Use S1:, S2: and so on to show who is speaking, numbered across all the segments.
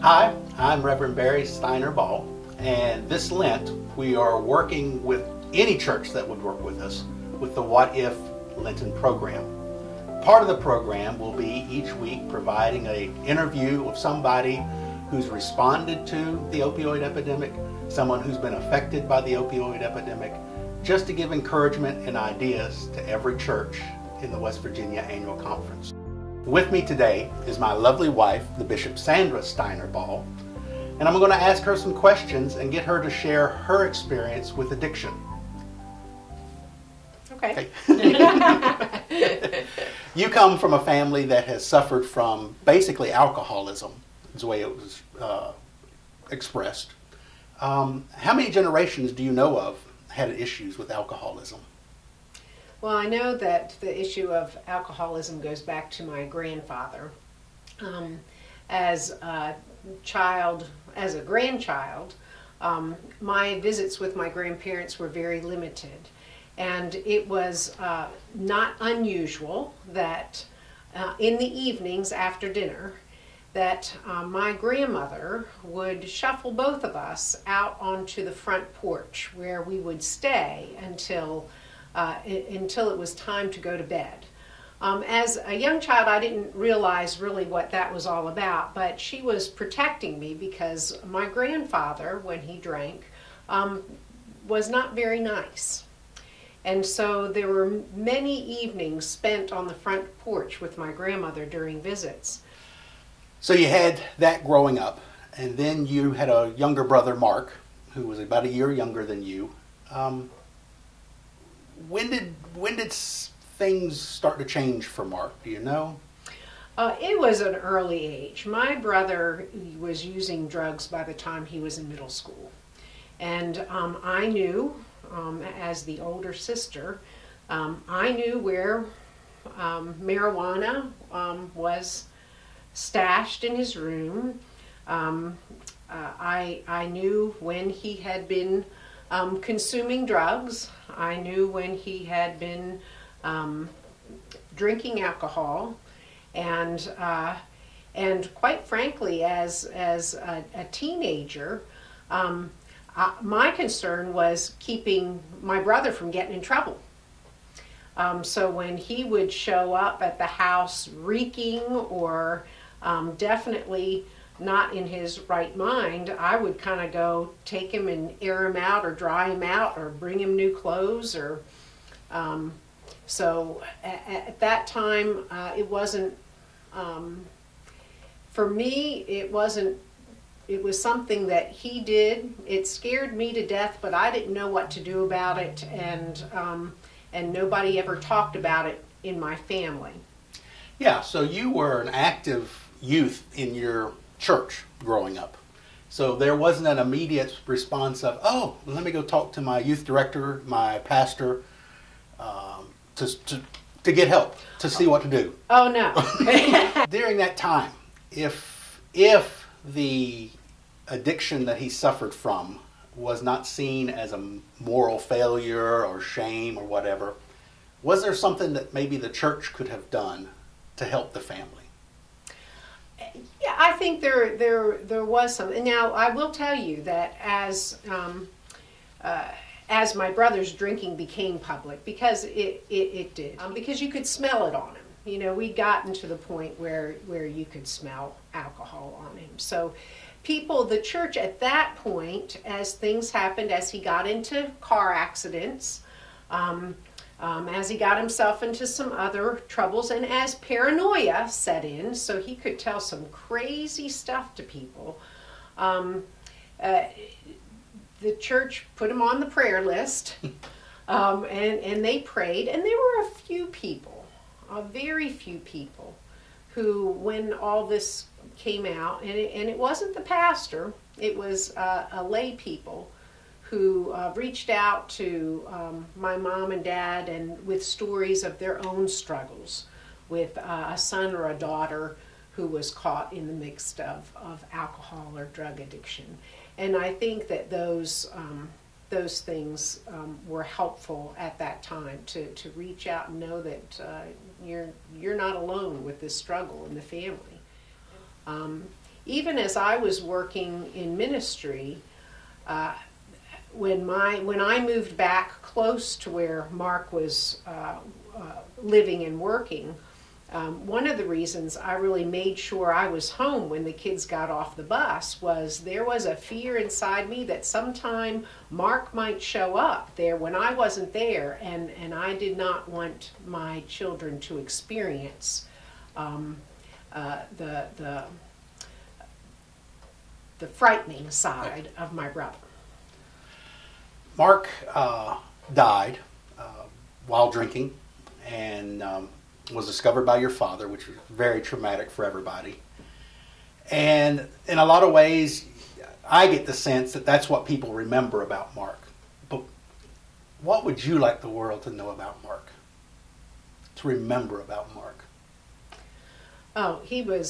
S1: Hi, I'm Reverend Barry Steiner Ball, and this Lent we are working with any church that would work with us with the What If Lenten program. Part of the program will be each week providing an interview of somebody who's responded to the opioid epidemic, someone who's been affected by the opioid epidemic, just to give encouragement and ideas to every church in the West Virginia Annual Conference. With me today is my lovely wife, the Bishop Sandra Steiner Ball, and I'm going to ask her some questions and get her to share her experience with addiction.
S2: Okay.
S1: You come from a family that has suffered from basically alcoholism, is the way it was expressed. How many generations do you know of had issues with alcoholism?
S2: Well, I know that the issue of alcoholism goes back to my grandfather. As a grandchild, my visits with my grandparents were very limited. And it was not unusual that in the evenings after dinner that my grandmother would shuffle both of us out onto the front porch where we would stay until it was time to go to bed. As a young child, I didn't realize really what that was all about, but she was protecting me because my grandfather, when he drank, was not very nice. And so there were many evenings spent on the front porch with my grandmother during visits.
S1: So you had that growing up, and then you had a younger brother, Mark, who was about a year younger than you. When did things start to change for Mark? Do you know?
S2: It was an early age. My brother was using drugs by the time he was in middle school. And I knew, as the older sister, I knew where marijuana was stashed in his room. I knew when he had been consuming drugs. I knew when he had been drinking alcohol, and quite frankly, as a teenager, my concern was keeping my brother from getting in trouble. So when he would show up at the house reeking or definitely not in his right mind, I would kind of go take him and air him out or dry him out or bring him new clothes. Or so at that time, it wasn't, for me, it wasn't, it was something that he did. It scared me to death, but I didn't know what to do about it, and nobody ever talked about it in my family.
S1: Yeah, so you were an active youth in your church growing up. So there wasn't an immediate response of, oh, let me go talk to my youth director, my pastor, to get help, to see what to do.
S2: Oh, no.
S1: During that time, if the addiction that he suffered from was not seen as a moral failure or shame or whatever, was there something that maybe the church could have done to help the family?
S2: Yeah, I think there was some. And now I will tell you that as my brother's drinking became public, because it did, because you could smell it on him. You know, we'd gotten to the point where you could smell alcohol on him. So the church at that point, as things happened, as he got into car accidents, as he got himself into some other troubles, and as paranoia set in, so he could tell some crazy stuff to people, the church put him on the prayer list, and they prayed, and there were a few people, very few people, who, when all this came out, and it wasn't the pastor, it was a lay people who reached out to my mom and dad, and with stories of their own struggles with a son or a daughter who was caught in the mix of alcohol or drug addiction. And I think that those things were helpful at that time to reach out and know that you're not alone with this struggle in the family. even as I was working in ministry, when I moved back close to where Mark was living and working, one of the reasons I really made sure I was home when the kids got off the bus was there was a fear inside me that sometime Mark might show up there when I wasn't there, and I did not want my children to experience the frightening side of my brother.
S1: Mark died while drinking, and was discovered by your father, which was very traumatic for everybody. And in a lot of ways, I get the sense that that's what people remember about Mark. But what would you like the world to know about Mark? To remember about Mark?
S2: Oh, he really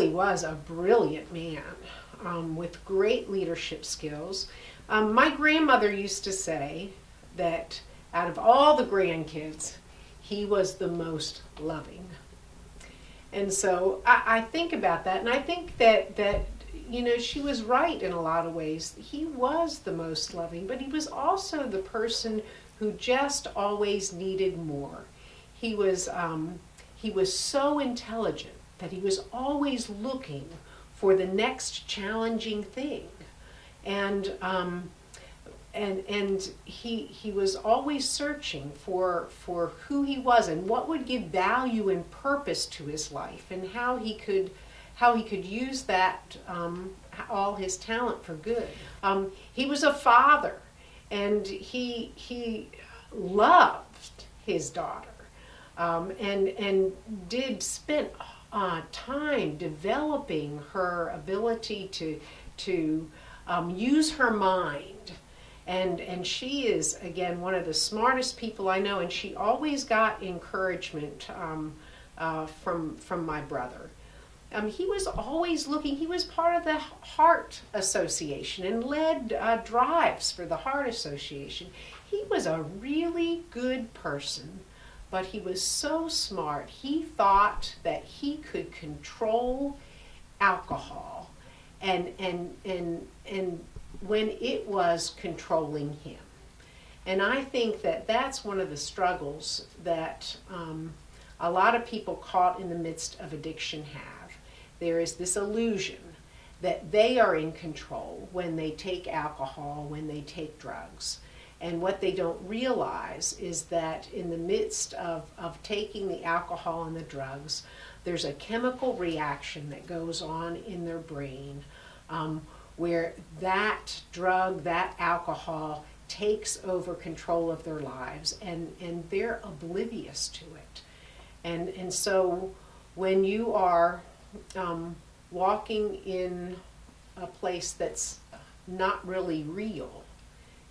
S2: was a brilliant man with great leadership skills. My grandmother used to say that out of all the grandkids, he was the most loving. And so I think about that, and I think that she was right in a lot of ways. He was the most loving, but he was also the person who just always needed more. He was so intelligent that he was always looking for the next challenging thing. And he was always searching for who he was and what would give value and purpose to his life, and how he could use that all his talent for good. He was a father, and he loved his daughter, and did spend time developing her ability to use her mind. And she is, again, one of the smartest people I know, and she always got encouragement from my brother. He was always looking. He was part of the Heart Association and led drives for the Heart Association. He was a really good person, but he was so smart. He thought that he could control alcohol, and when it was controlling him. And I think that that's one of the struggles that a lot of people caught in the midst of addiction have. There is this illusion that they are in control when they take alcohol, when they take drugs. And what they don't realize is that in the midst of taking the alcohol and the drugs, there's a chemical reaction that goes on in their brain where that drug, that alcohol, takes over control of their lives, and they're oblivious to it. And so when you are walking in a place that's not really real,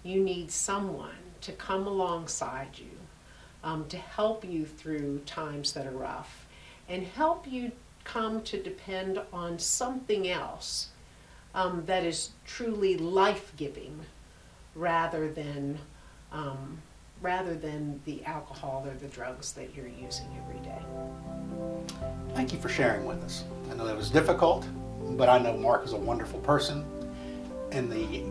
S2: you need someone to come alongside you, to help you through times that are rough, and help you come to depend on something else that is truly life-giving, rather than the alcohol or the drugs that you're using every day.
S1: Thank you for sharing with us. I know that was difficult, but I know Mark is a wonderful person, and the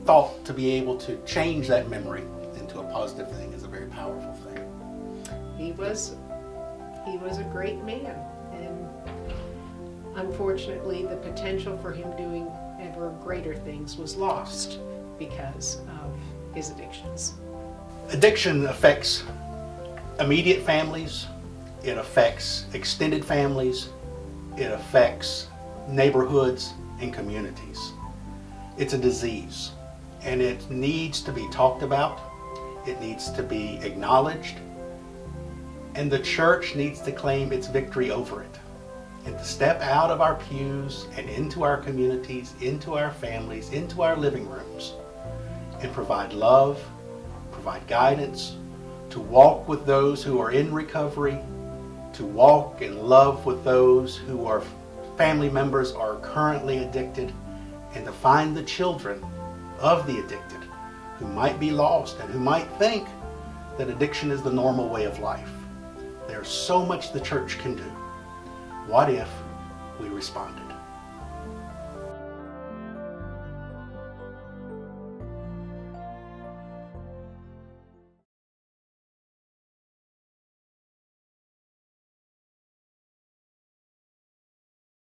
S1: thought to be able to change that memory into a positive thing is a very powerful thing.
S2: He was a great man, and unfortunately the potential for him doing ever greater things was lost because of his addictions.
S1: Addiction affects immediate families, it affects extended families, it affects neighborhoods and communities. It's a disease, and it needs to be talked about, it needs to be acknowledged, and the church needs to claim its victory over it, and to step out of our pews and into our communities, into our families, into our living rooms, and provide love, provide guidance, to walk with those who are in recovery, to walk and love with those who are family members are currently addicted, and to find the children of the addicted who might be lost and who might think that addiction is the normal way of life. There's so much the church can do. What if we responded.